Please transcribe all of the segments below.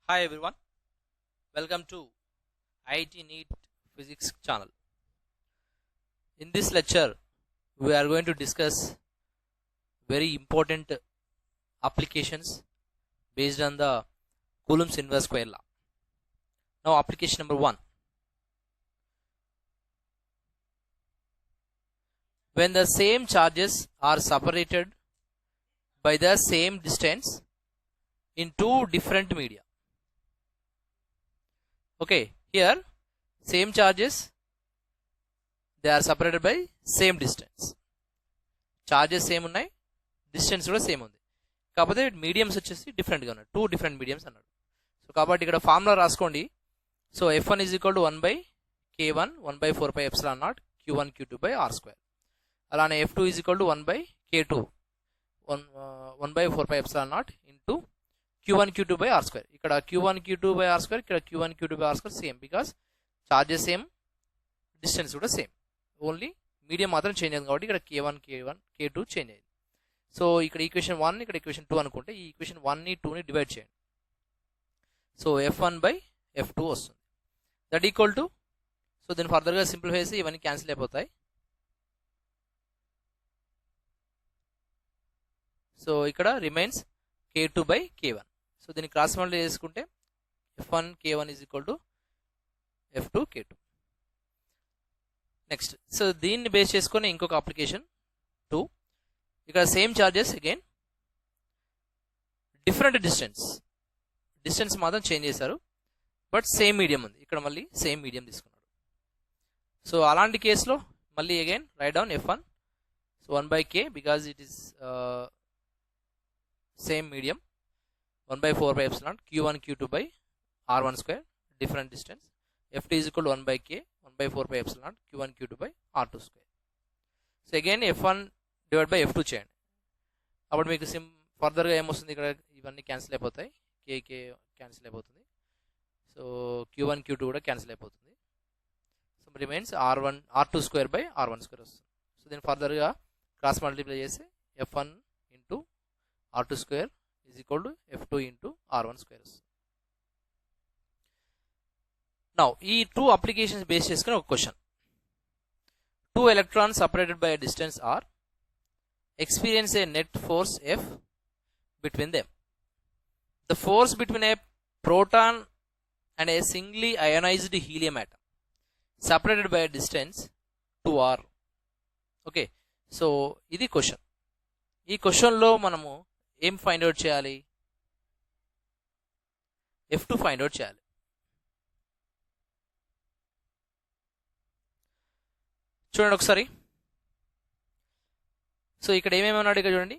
Hi everyone, welcome to IIT NEET Physics channel. In this lecture, we are going to discuss very important applications based on the Coulomb's inverse square law. Now, application number 1. When the same charges are separated by the same distance in two different media. Okay, here same charges, they are separated by same distance. Charges same ఉన్నాయి, distance కూడా same ఉంది, కాకపోతే mediums వచ్చేసి డిఫరెంట్గా ఉన్నాయి, two different mediums అన్నాడు. So కాబట్టి ఇక్కడ ఫార్ములా రాసుకోండి. So F1 is equal to 1/K1 1/4πε0 Q1 Q2/R². అలానే F2 is equal to 1/K2 1/4πε0 into Q1 Q2/R². ఇక్కడ Q1 Q2/R², ఇక్కడ Q1 Q2/R² same, because charges same, distance కూడా సేమ్, ఓన్లీ మీడియం మాత్రం change అయింది కాబట్టి ఇక్కడ K1 K2 చేంజ్ అయింది. So ఇక్కడ ఈక్వేషన్ 1, ఇక్కడ ఈక్వేషన్ 2 అనుకుంటే ఈ ఈక్వేషన్ 1ని 2ని డివైడ్ చేయండి. సో F1/F2 వస్తుంది, దట్ ఈక్వల్ టు, సో దీన్ని ఫర్దర్గా సింప్లిఫై చేసి ఇవన్నీ క్యాన్సిల్ అయిపోతాయి. సో ఇక్కడ రిమైన్స్ K2/K1. సో దీన్ని క్రాస్ మల్టిప్లై చేసుకుంటే F1 K1 is equal to F2 K2. Next, so దీన్ని బేస్ చేసుకొని ఇంకొక అప్లికేషన్ 2. ఇక్కడ same charges, again different distance మాత్రం చేంజ్ చేశారు, బట్ సేమ్ మీడియం ఉంది. ఇక్కడ మళ్ళీ సేమ్ మీడియం తీసుకున్నాడు. సో అలాంటి కేసులో మళ్ళీ again write down F1, so 1/K because it is same medium, 1/4πε0 Q1 Q2/R1², different distance. F2 is equal to 1/K 1/4πε0 Q1 Q2/R2². So again F1 divide by F2 చేయండి. అప్పుడు మీకు ఫర్దర్గా ఏమొస్తుంది, ఇక్కడ ఇవన్నీ క్యాన్సిల్ అయిపోతాయి, K క్యాన్సిల్ అయిపోతుంది, so Q1 Q2 కూడా క్యాన్సిల్ అయిపోతుంది. సో రిమైన్స్ R2²/R1² వస్తుంది. సో దీన్ని ఫర్దర్గా క్రాస్ మల్టిప్లై చేసి F1 into R2² is equal to F2 into R1² వస్తుంది. నౌ ఈ టూ అప్లికేషన్స్ బేస్ చేసుకుని ఒక question. 2 electrons separated by a distance R experience a net force F between them. The force between a proton and a singly ionized helium atom separated by a distance 2R. Okay, so ఇది question. ఈ క్వశ్చన్లో మనము ఏం find out చేయాలి? F2 find out చేయాలి. చూడండి ఒకసారి. So ఇక్కడ ఏమేమన్నాడు, ఇక్కడ చూడండి,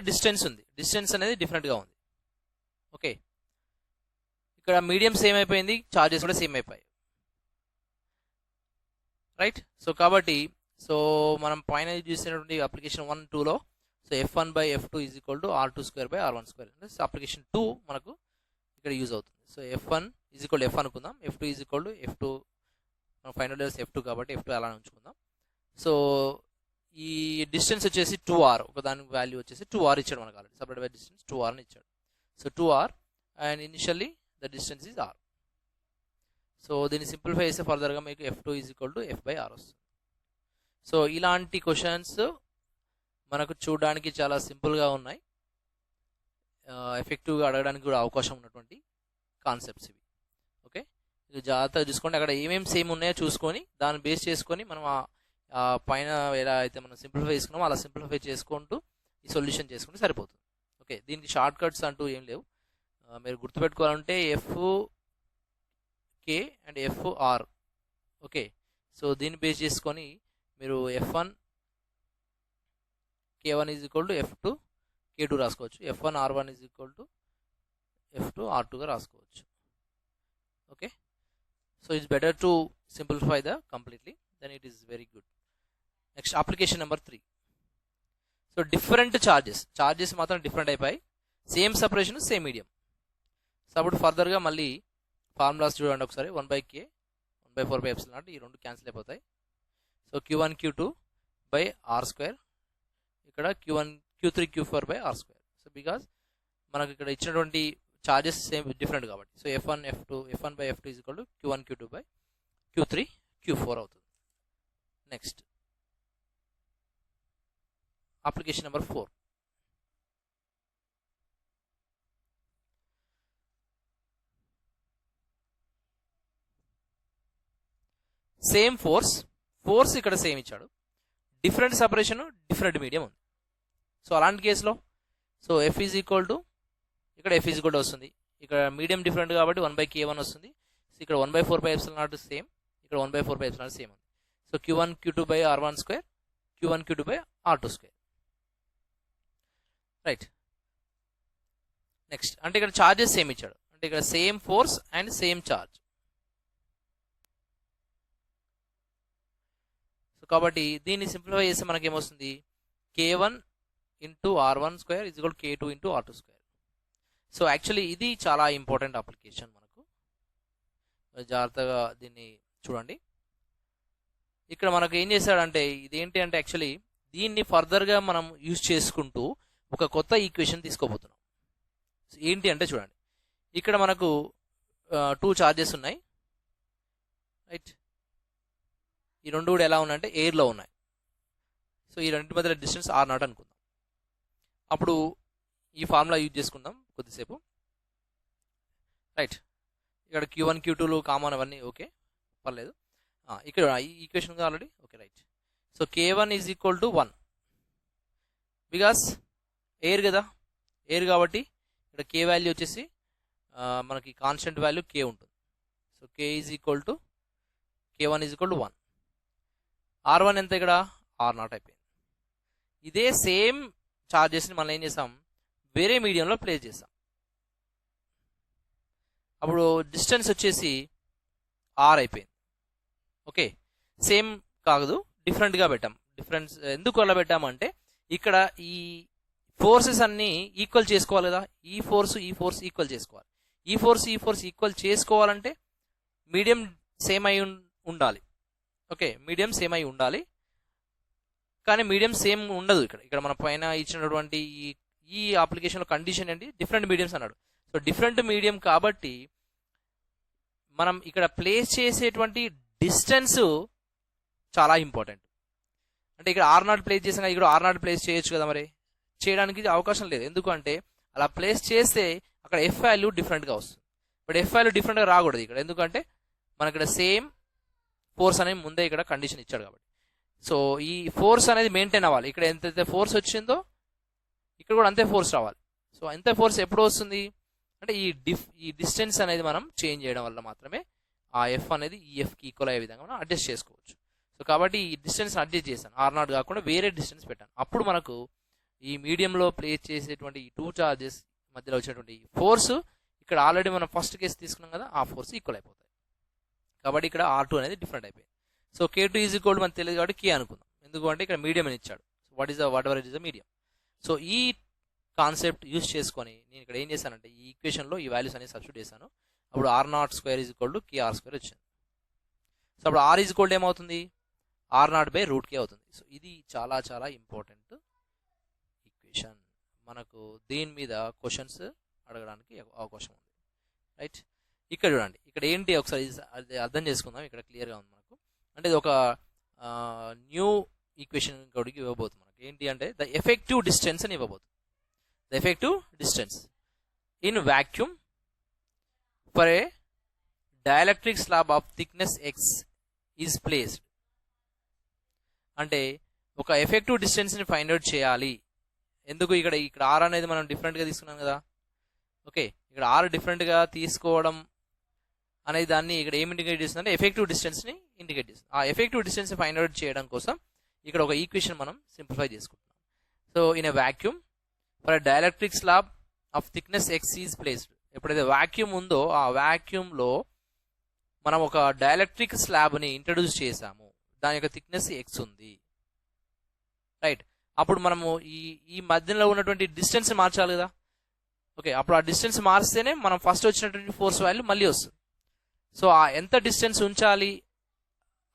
డిస్టెన్స్ ఉంది, డిస్టెన్స్ అనేది డిఫరెంట్గా ఉంది. ఓకే, ఇక్కడ మీడియం సేమ్ అయిపోయింది, చార్జెస్ కూడా సేమ్ అయిపోయాయి, రైట్. సో కాబట్టి సో మనం పైన చూసినటువంటి అప్లికేషన్ 1, 2లో so F1/F2 is equal to R2²/R1². So application 2 మనకు ఇక్కడ యూజ్ అవుతుంది. So F1 is equal to F అనుకుందాం, F2 is equal to F2, మనం ఫైనల్ డేస్ F2 కాబట్టి F2 అలానే ఉంచుకుందాం. సో ఈ డిస్టెన్స్ వచ్చేసి 2R, ఒక దాని వాల్యూ వచ్చేసి 2R ఇచ్చాడు మనకు already, separate by distance 2R అని ఇచ్చాడు. So 2R and initially the distance is R. So దీన్ని సింప్లిఫై చేస్తే ఫర్దర్గా మీకు F2 is equal to F/R వస్తుంది. సో ఇలాంటి క్వశ్చన్స్ మనకు చూడడానికి చాలా సింపుల్గా ఉన్నాయి, ఎఫెక్టివ్గా అడగడానికి కూడా అవకాశం ఉన్నటువంటి కాన్సెప్ట్స్ ఇవి. ఓకే, ఇది జాగ్రత్తగా చూసుకోండి, అక్కడ ఏమేమి సేమ్ ఉన్నాయో చూసుకొని దాన్ని బేస్ చేసుకొని మనం పైన ఎలా అయితే మనం సింప్లిఫై చేసుకున్నామో అలా సింప్లిఫై చేసుకుంటూ ఈ సొల్యూషన్ చేసుకుంటే సరిపోతుంది. ఓకే, దీనికి షార్ట్ కట్స్ అంటూ ఏం లేవు, మీరు గుర్తుపెట్టుకోవాలంటే F/K and F/R. Okay, so దీన్ని బేస్ చేసుకొని మీరు F1 K1 is equal to F2 K2 రాసుకోవచ్చు, F1 R1 is equal to F2 R2గా రాసుకోవచ్చు. Okay, so it's better to simplify the completely, then it is very good. Next application number 3. So different charges మాత్రం different అయిపోయి, same separation same medium. So అప్పుడు ఫర్దర్గా మళ్ళీ formulas చూడండి ఒకసారి. 1/K 1/4πε0 ఈ రెండు క్యాన్సిల్ అయిపోతాయి. సో Q1 Q2/R², ఇక్కడ Q3 Q4/R². సో బికాజ్ మనకు ఇక్కడ ఇచ్చినటువంటి చార్జెస్ సేమ్ డిఫరెంట్ కాబట్టి. So F1 by F2 is equal to Q1 Q2 by Q3 Q4 అవుతుంది. Next application number 4. Same force ఇక్కడ సేమ్ ఇచ్చాడు, డిఫరెంట్ సపరేషన్, డిఫరెంట్ మీడియం ఉంది. So అలాంటి కేసులో so F is equal to ఇక్కడ F is equal to వస్తుంది, ఇక్కడ medium different కాబట్టి 1/K1 వస్తుంది. సో ఇక్కడ 1/4πε0 సేమ్, ఇక్కడ 1/4πε0 సేమ్ ఉంది. So Q1 Q2 by R1 square, Q1 Q2 by R2 square. Right. Next అంటే ఇక్కడ చార్జెస్ సేమ్ ఇచ్చాడు, అంటే ఇక్కడ same force and same charge. So కాబట్టి దీన్ని సింప్లిఫై చేస్తే మనకి ఏమొస్తుంది, K1 into R1 square is equal K2 into R2 square. So actually ఇది చాలా ఇంపార్టెంట్ అప్లికేషన్ మనకు, జాగ్రత్తగా దీన్ని చూడండి. ఇక్కడ మనకు ఏం చేశాడంటే ఇదేంటి అంటే యాక్చువల్లీ దీన్ని ఫర్దర్గా మనం యూజ్ చేసుకుంటూ ఒక కొత్త ఈక్వేషన్ తీసుకోబోతున్నాం. ఏంటి అంటే చూడండి, ఇక్కడ మనకు 2 చార్జెస్ ఉన్నాయి, రైట్. ఈ రెండు కూడా ఎలా ఉన్నాయంటే ఎయిర్లో ఉన్నాయి. సో ఈ రెండింటి మధ్య డిస్టెన్స్ R0 అనుకుందాం. అప్పుడు ఈ ఫార్ములా యూజ్ చేసుకుందాం కొద్దిసేపు, రైట్. ఇక్కడ Q1 Q2లు కామన్ అవన్నీ ఓకే, పర్లేదు. ఇక్కడ ఈ ఈక్వేషన్ ఉంది already, okay right. So K1 is equal to 1 because air కదా, ఎయిర్ కాబట్టి ఇక్కడ K వాల్యూ వచ్చేసి మనకి కాన్స్టెంట్ వాల్యూ K ఉంటుంది. So K is equal to K1 is equal to 1. R1 ఎంత ఇక్కడ R0 అయిపోయింది. ఇదే సేమ్ చార్జెస్ని మనం ఏం చేసాం, వేరే మీడియంలో ప్లేస్ చేసాం. అప్పుడు డిస్టెన్స్ వచ్చేసి R అయిపోయింది. ఓకే, సేమ్ కాదు, డిఫరెంట్గా పెట్టాం. డిఫరెన్స్ ఎందుకు అలా పెట్టామంటే ఇక్కడ ఈ ఫోర్సెస్ అన్నీ ఈక్వల్ చేసుకోవాలి కదా, ఈ ఫోర్స్ ఈక్వల్ చేసుకోవాలి. ఈ ఫోర్స్ ఈక్వల్ చేసుకోవాలంటే మీడియం సేమ్ అయి ఉండాలి. ఓకే, మీడియం సేమ్ అయి ఉండాలి, కానీ మీడియం సేమ్ ఉండదు. ఇక్కడ మన పైన ఇచ్చినటువంటి ఈ అప్లికేషన్లో కండిషన్ ఏంటి, డిఫరెంట్ మీడియంస్ అన్నాడు. సో డిఫరెంట్ మీడియం కాబట్టి మనం ఇక్కడ ప్లేస్ చేసేటువంటి డిస్టెన్స్ చాలా ఇంపార్టెంట్. అంటే ఇక్కడ R0 ప్లేస్ చేసాక ఇక్కడ R0 ప్లేస్ చేయొచ్చు కదా, మరి చేయడానికి అవకాశం లేదు. ఎందుకంటే అలా ప్లేస్ చేస్తే అక్కడ F వాల్యూ డిఫరెంట్గా వస్తుంది. బట్ F వాల్యూ డిఫరెంట్గా రాకూడదు ఇక్కడ, ఎందుకంటే మనకి ఇక్కడ సేమ్ ఫోర్స్ అనేది ముందే ఇక్కడ కండిషన్ ఇచ్చాడు కాబట్టి. సో ఈ ఫోర్స్ అనేది మెయింటైన్ అవ్వాలి. ఇక్కడ ఎంతైతే ఫోర్స్ వచ్చిందో ఇక్కడ కూడా అంతే ఫోర్స్ రావాలి. సో అంతే ఫోర్స్ ఎప్పుడు వస్తుంది అంటే ఈ డిస్టెన్స్ అనేది మనం చేంజ్ చేయడం వల్ల మాత్రమే ఆ F అనేది ఈ Fకి ఈక్వల్ అయ్యే విధంగా మనం అడ్జస్ట్ చేసుకోవచ్చు. సో కాబట్టి ఈ డిస్టెన్స్ అడ్జస్ట్ చేశాను, R0 కాకుండా వేరే డిస్టెన్స్ పెట్టాను. అప్పుడు మనకు ఈ మీడియంలో ప్లేస్ చేసేటువంటి ఈ 2 చార్జెస్ మధ్యలో వచ్చేటువంటి ఫోర్స్ ఇక్కడ ఆల్రెడీ మనం ఫస్ట్ కేసు తీసుకున్నాం కదా, ఆ ఫోర్స్ ఈక్వల్ అయిపోతాయి. కాబట్టి ఇక్కడ R2 అనేది డిఫరెంట్ అయిపోయింది. సో K2 ఈజ్ ఈక్వల్ మనకు తెలియదు కాబట్టి K అనుకుందాం, ఎందుకంటే ఇక్కడ మీడియం అని ఇచ్చాడు. What ever it is the medium. So ఈ కాన్సెప్ట్ యూజ్ చేసుకొని నేను ఇక్కడ ఏం చేశానంటే ఈ ఈక్వేషన్లో ఈ వాల్యూస్ అనేది సబ్స్టిట్యూట్ చేశాను. అప్పుడు R0 square is equal to KR square వచ్చింది. సో అప్పుడు R ఈజ్ ఈక్వల్ టు ఏమవుతుంది, R0/√K అవుతుంది. సో ఇది చాలా చాలా ఇంపార్టెంట్ ఈక్వేషన్. మనకు దీని మీద క్వశ్చన్స్ అడగడానికి అవకాశం ఉంది, రైట్. ఇక్కడ చూడండి, ఇక్కడ ఏంటి ఒకసారి అది అర్థం చేసుకుందాం. ఇక్కడ క్లియర్గా ఉంది మనకు. అంటే ఇది ఒక న్యూ ఈక్వేషన్ ఇంకోటికి ఇవ్వబోతుంది మనకి. ఏంటి అంటే ద ఎఫెక్టివ్ డిస్టెన్స్ అని ఇవ్వబోతుంది. The effective distance in vacuum for a dielectric slab of thickness X is placed. అంటే ఒక ఎఫెక్టివ్ డిస్టెన్స్ని ఫైండ్ అవుట్ చేయాలి. ఎందుకు ఇక్కడ R అనేది మనం డిఫరెంట్గా తీసుకున్నాం కదా. ఓకే, ఇక్కడ R డిఫరెంట్గా తీసుకోవడం అనేది దాన్ని ఇక్కడ ఏం ఇండికేట్ చేస్తుంది అంటే ఎఫెక్టివ్ డిస్టెన్స్ని ఇండికేట్ చేస్తుంది. ఆ ఎఫెక్టివ్ డిస్టెన్స్ని ఫైండ్ అవుట్ చేయడం కోసం ఇక్కడ ఒక ఈక్వేషన్ మనం సింప్లిఫై చేసుకుంటున్నాం. So in a vacuum for a dielectric slab of thickness X is placed. ఎప్పుడైతే వాక్యూమ్ ఉందో ఆ వాక్యూమ్లో మనం ఒక డైఎలక్ట్రిక్ స్లాబ్ని ఇంట్రడ్యూస్ చేసాము, దాని యొక్క థిక్నెస్ X ఉంది, రైట్. అప్పుడు మనము ఈ మధ్యలో ఉన్నటువంటి డిస్టెన్స్ మార్చాలి కదా. ఓకే, అప్పుడు ఆ డిస్టెన్స్ మార్స్తేనే మనం ఫస్ట్ వచ్చినటువంటి ఫోర్స్ వాల్యూ మళ్ళీ వస్తుంది. సో ఆ ఎంత డిస్టెన్స్ ఉంచాలి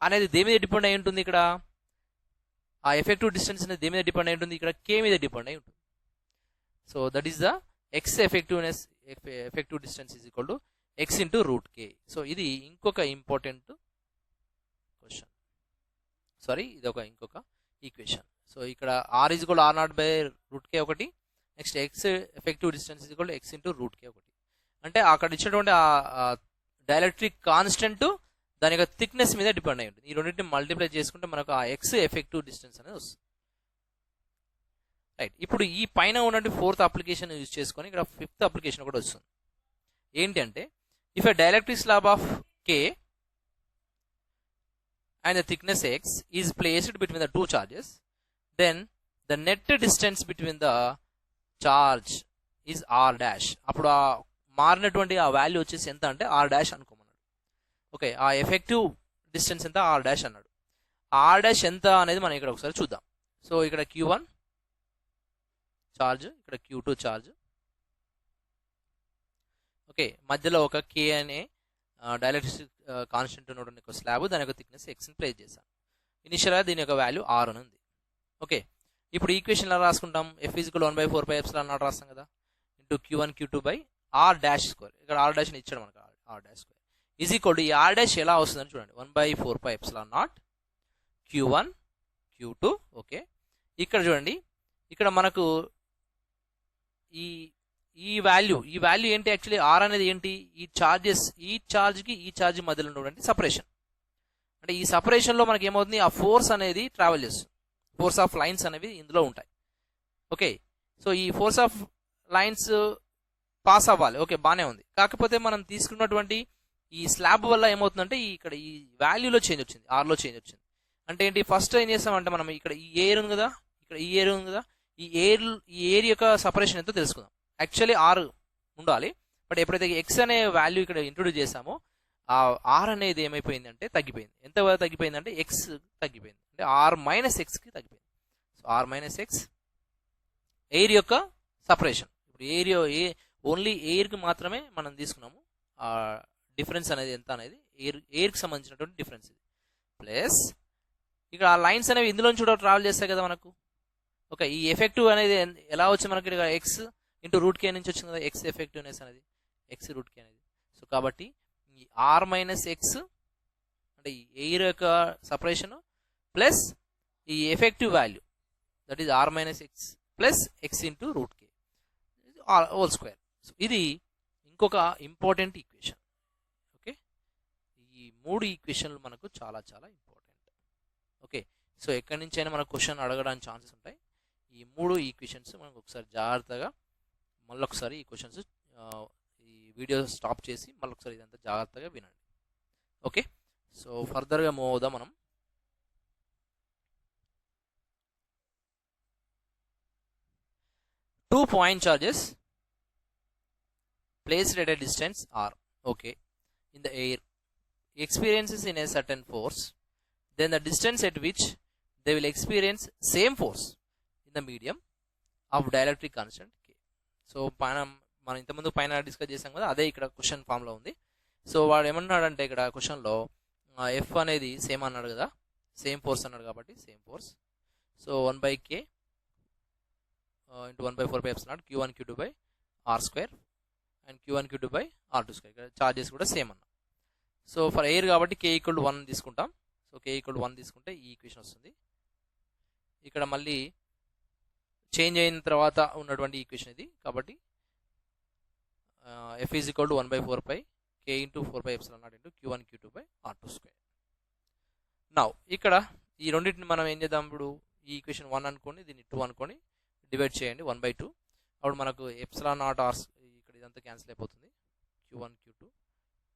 అనేది దేని మీద డిపెండ్ అయి ఉంటుంది. ఇక్కడ ఆ ఎఫెక్టివ్ డిస్టెన్స్ అనేది దేని మీద డిపెండ్ అయి ఉంటుంది, ఇక్కడ K మీద డిపెండ్ అయి ఉంటుంది. So that is the x effective distance is equal to x into root k. సో ఇది ఇంకొక ఇంపార్టెంట్ క్వశ్చన్, సారీ ఇది ఇంకొక ఈక్వేషన్. సో ఇక్కడ r is equal r naught by root k ఒకటి, next x effective distance is equal x into root k ఒకటి. అంటే అక్కడ ఇచ్చినటువంటి డైఎలక్ట్రిక్ కాన్స్టెంట్ దాని యొక్క థిక్నెస్ మీద డిపెండ్ అయి ఉంటుంది. ఈ రెండింటిని మల్టిప్లై చేసుకుంటే మనకు ఆ ఎక్స్ ఎఫెక్టివ్ డిస్టెన్స్ అనేది వస్తుంది. రైట్, ఇప్పుడు ఈ పైన ఉన్నటువంటి ఫోర్త్ అప్లికేషన్ యూజ్ చేసుకొని ఇక్కడ ఫిఫ్త్ అప్లికేషన్ కూడా వస్తుంది. ఏంటి అంటే, if a dielectric slab of K and the thickness x is placed between the two charges, then the net distance between the charge is r dash. అప్పుడు ఆ మారినటువంటి ఆ వాల్యూ వచ్చేసి ఎంత అంటే r dash అనుకోమన్నాడు. ఓకే, ఆ ఎఫెక్టివ్ డిస్టెన్స్ ఎంత r dash అన్నాడు. r dash ఎంత అనేది మనం ఇక్కడ ఒకసారి చూద్దాం. సో ఇక్కడ q1 చార్జ్, ఇక్కడ q2 చార్జ్. ఓకే, మధ్యలో ఒక k అనే డైఎలక్ట్రిక్ కాన్స్టెంట్ ఉన్నటువంటి ఒక స్లాబ్, దాని యొక్క థిక్నెస్ ఎక్స్ని ప్లేస్ చేశాను. ఇనిషియల్గా దీని యొక్క వాల్యూ r అని ఉంది. ఓకే, ఇప్పుడు ఈక్వేషన్ ఎలా రాసుకుంటాం? f ఈజ్ ఈక్వల్ 1/4πε0 రాస్తాం కదా, into q1 q2 by r dash square. ఇక్కడ r డాష్ని ఇచ్చాడు మనకు, r dash square is equal to ఈ r డాష్ ఎలా వస్తుందని చూడండి, 1/4πε0 q1 q2. ఓకే, ఇక్కడ చూడండి, ఇక్కడ మనకు ఈ వాల్యూ ఏంటి? యాక్చువల్లీ ఆర్ అనేది ఏంటి? ఈ ఛార్జ్కి ఈ ఛార్జ్ మధ్యలో ఉన్నటువంటి సపరేషన్. అంటే ఈ సపరేషన్లో మనకి ఏమవుతుంది, ఆ ఫోర్స్ అనేది ట్రావెల్ చేస్తుంది. ఫోర్స్ ఆఫ్ లైన్స్ అనేవి ఇందులో ఉంటాయి. ఓకే, సో ఈ ఫోర్స్ ఆఫ్ లైన్స్ పాస్ అవ్వాలి. ఓకే, బాగానే ఉంది. కాకపోతే మనం తీసుకున్నటువంటి ఈ స్లాబ్ వల్ల ఏమవుతుందంటే ఇక్కడ ఈ వాల్యూలో చేంజ్ వచ్చింది, ఆర్లో చేంజ్ వచ్చింది. అంటే ఏంటి, ఫస్ట్ ఏం చేస్తామంటే మనం ఇక్కడ ఈ ఎయిర్ ఉంది కదా, ఇక్కడ ఈ ఎయిర్ ఉంది కదా, ఈ ఎయిర్ యొక్క సపరేషన్ ఎంతో తెలుసుకుందాం. యాక్చువల్లీ ఆర్ ఉండాలి, బట్ ఎప్పుడైతే ఎక్స్ అనే వాల్యూ ఇక్కడ ఇంట్రొడ్యూస్ చేసామో ఆ ఆర్ అనేది ఏమైపోయిందంటే తగ్గిపోయింది. ఎంత తగ్గిపోయిందంటే ఎక్స్ తగ్గిపోయింది, అంటే ఆర్ మైనస్ ఎక్స్కి తగ్గిపోయింది. So R minus x air యొక్క సపరేషన్. ఇప్పుడు ఓన్లీ ఎయిర్కి మాత్రమే మనం తీసుకున్నాము ఆ డిఫరెన్స్ అనేది ఎంత అనేది, ఎయిర్కి సంబంధించినటువంటి డిఫరెన్స్ ఇది. ప్లస్ ఇక్కడ ఆ లైన్స్ అనేవి ఇందులోంచి కూడా ట్రావెల్ చేస్తాయి కదా మనకు. ఓకే, ఈ ఎఫెక్టివ్ అనేది ఎలా వచ్చి మనకి ఇక్కడ ఎక్స్ ఇంటూ రూట్ కే నుంచి వచ్చింది కదా, ఎక్స్ ఎఫెక్టివ్నెస్ అనేది ఎక్స్ రూట్ కే అనేది. సో కాబట్టి ఈ ఆర్ మైనస్ ఎక్స్ అంటే ఈ ఎయిర్ యొక్క సపరేషన్ ప్లస్ ఈ effective value, that is R minus x plus x into root k whole square. So ఇది ఇంకొక ఇంపార్టెంట్ ఈక్వేషన్. ఓకే, ఈ మూడు ఈక్వేషన్లు మనకు చాలా చాలా ఇంపార్టెంట్. ఓకే, సో ఎక్కడి నుంచి అయినా మనకు క్వశ్చన్ అడగడానికి ఛాన్సెస్ ఉంటాయి. ఈ మూడు ఈక్వేషన్స్ మనకు ఒకసారి జాగ్రత్తగా మళ్ళొకసారి ఈ క్వశ్చన్స్ ఈ వీడియో స్టాప్ చేసి మళ్ళొకసారి ఇదంతా జాగ్రత్తగా వినండి. ఓకే, సో ఫర్దర్గా మూవ్ అవుదాం మనం. Two point charges placed at a distance r, okay, in the air experiences in a certain force, then the distance at which they will experience same force in the medium of dielectric constant k. So మనం ఇంతకుముందు పైన discuss చేసాం కదా, అదే ఇక్కడ question ఫామ్లో ఉంది. So వాడు ఏమన్నాడంటే ఇక్కడ క్వశ్చన్లో ఎఫ్ అనేది సేమ్ అన్నాడు కదా, సేమ్ ఫోర్స్ అన్నాడు కాబట్టి same force. So 1/k into 1/4πε0 q1 q2 by r square and q1 q2 by r2 square. ఇక్కడ చార్జెస్ కూడా సేమ్ అన్న. సో ఫర్ ఎయిర్ కాబట్టి k = 1 తీసుకుంటాం. సో k = 1 తీసుకుంటే ఈ ఈక్వేషన్ వస్తుంది. ఇక్కడ మళ్ళీ చేంజ్ అయిన తర్వాత ఉన్నటువంటి ఈక్వేషన్ ఇది. కాబట్టి f = 1/4π k × 4πε0 into q1 q2 by r2 square. Now ఇక్కడ ఈ రెండింటిని మనం ఏం చేద్దాం, ఇప్పుడు ఈ ఈక్వేషన్ 1 అనుకోండి, దీన్ని 2 అనుకోండి, డివైడ్ చేయండి 1/2. అప్పుడు మనకు ε0 r ఇక్కడ ఇదంతా క్యాన్సిల్ అయిపోతుంది, q1 q2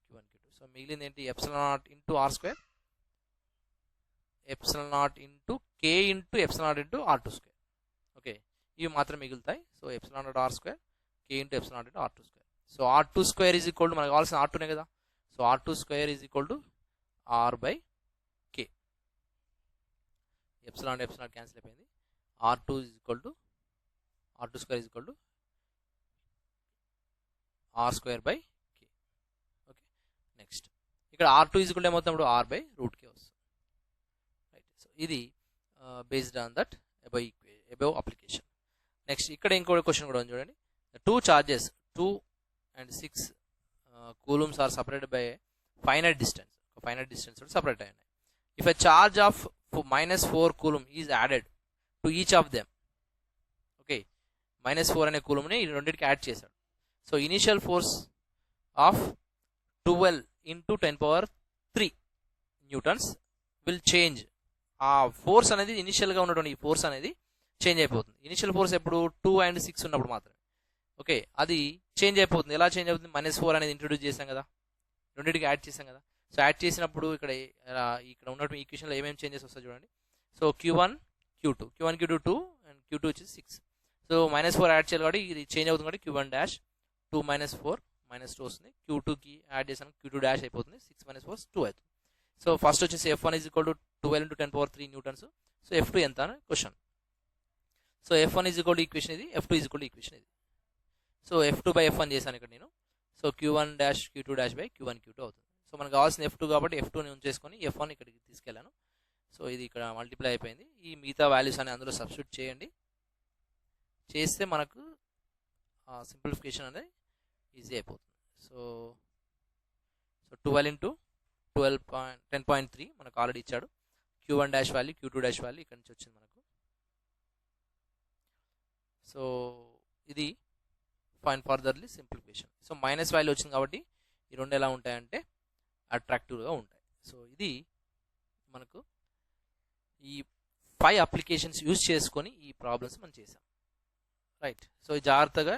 q1 q2. So మిగిలింది ఏంటి, ε0 into r square, ε0 into k into ε0 into r2 square. Okay, ఇవి మాత్రం మిగులుతాయి. So ε0 r square k into ε0 into r2 square. So r2 square is equal to మనకు కావాల్సిన r2నే కదా. So r2 square is equal to r/k. ε0 cancel అయిపోయింది. r2 is equal to r2 square is equal to r square by k. Okay, next ఇక్కడ r2 is equal to ఏమవుతుంది, r/√k వస్తుంది. Right, so ఇది based on that above application. Next ఇక్కడ ఇంకో question కూడా ఉంది చూడండి. 2 charges 2 and 6 coulombs are separated by a finite distance. Finite distance separate అయినాయి. If a charge of -4 coulomb is added to each of them, okay, -4 అనే కూలంని ఈ రెండింటికి యాడ్ చేశాడు. So initial force of 12 × 10⁻³ newtons will change. ఆ force అనేది ఇనిషియల్గా ఉన్నటువంటి ఈ ఫోర్స్ అనేది చేంజ్ అయిపోతుంది. ఇనిషియల్ ఫోర్స్ ఎప్పుడు 2 and 6 ఉన్నప్పుడు మాత్రమే. ఓకే, అది చేంజ్ అయిపోతుంది. ఎలా చేంజ్ అవుతుంది? -4 అనేది ఇంట్రొడ్యూస్ చేసాం కదా, రెండింటికి యాడ్ చేసాం కదా. సో యాడ్ చేసినప్పుడు ఇక్కడ ఉన్నటువంటి ఈక్వేషన్లో ఏమేమి చేంజెస్ వస్తాయి చూడండి. So Q1 Q2 2 and Q2 వచ్చి 6. సో -4 యాడ్ చేయాలి కాబట్టి ఇది చేంజ్ అవుతుంది కాబట్టి Q1 డాష్ 2 -4 -2 వస్తుంది. Q2కి యాడ్ చేసాను, Q2 డాష్ అయిపోతుంది. 6 - 4 2 అవుతుంది. సో ఫస్ట్ వచ్చేసి F1 = 12 × 10⁻³ న్యూటన్స్. సో F2 ఎంత అని క్వశ్చన్. సో F1 = ఈక్వేషన్ ఇది, F2 = ఈక్వేషన్ ఇది. సో F2/F1 చేశాను ఇక్కడ నేను. So Q1 dash Q2 dash Q1 Q2 అవుతుంది. సో మనకు కావాల్సిన F2 కాబట్టి F2ని ఉంచేసుకొని F1 ఇక్కడికి తీసుకెళ్ళాను. సో ఇది ఇక్కడ మల్టిప్లై అయిపోయింది. ఈ మిగతా వాల్యూస్ అని అందులో సబ్స్టిట్యూట్ చేయండి. చేస్తే మనకు సింప్లిఫికేషన్ అనేది ఈజీ అయిపోతుంది. సో 12 × 10.3 మనకు ఆల్రెడీ ఇచ్చాడు. Q1 dash value Q2 dash value ఇక్కడ నుంచి వచ్చింది మనకు. సో ఇది fine furtherly simplification. So minus value వచ్చింది కాబట్టి ఈ రెండు ఎలా ఉంటాయంటే అట్రాక్టివ్గా ఉంటాయి. సో ఇది మనకు ఈ 5 అప్లికేషన్స్ యూజ్ చేసుకొని ఈ ప్రాబ్లమ్స్ మనం చేసాం, రైట్. సో జాగ్రత్తగా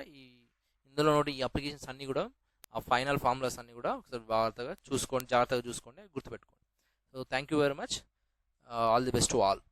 ఇందులో ఈ అప్లికేషన్స్ అన్నీ కూడా, ఆ ఫైనల్ ఫార్ములాస్ అన్నీ కూడా ఒకసారి జాగ్రత్తగా చూసుకోండి, గుర్తుపెట్టుకోండి. So thank you very much. All the best to all.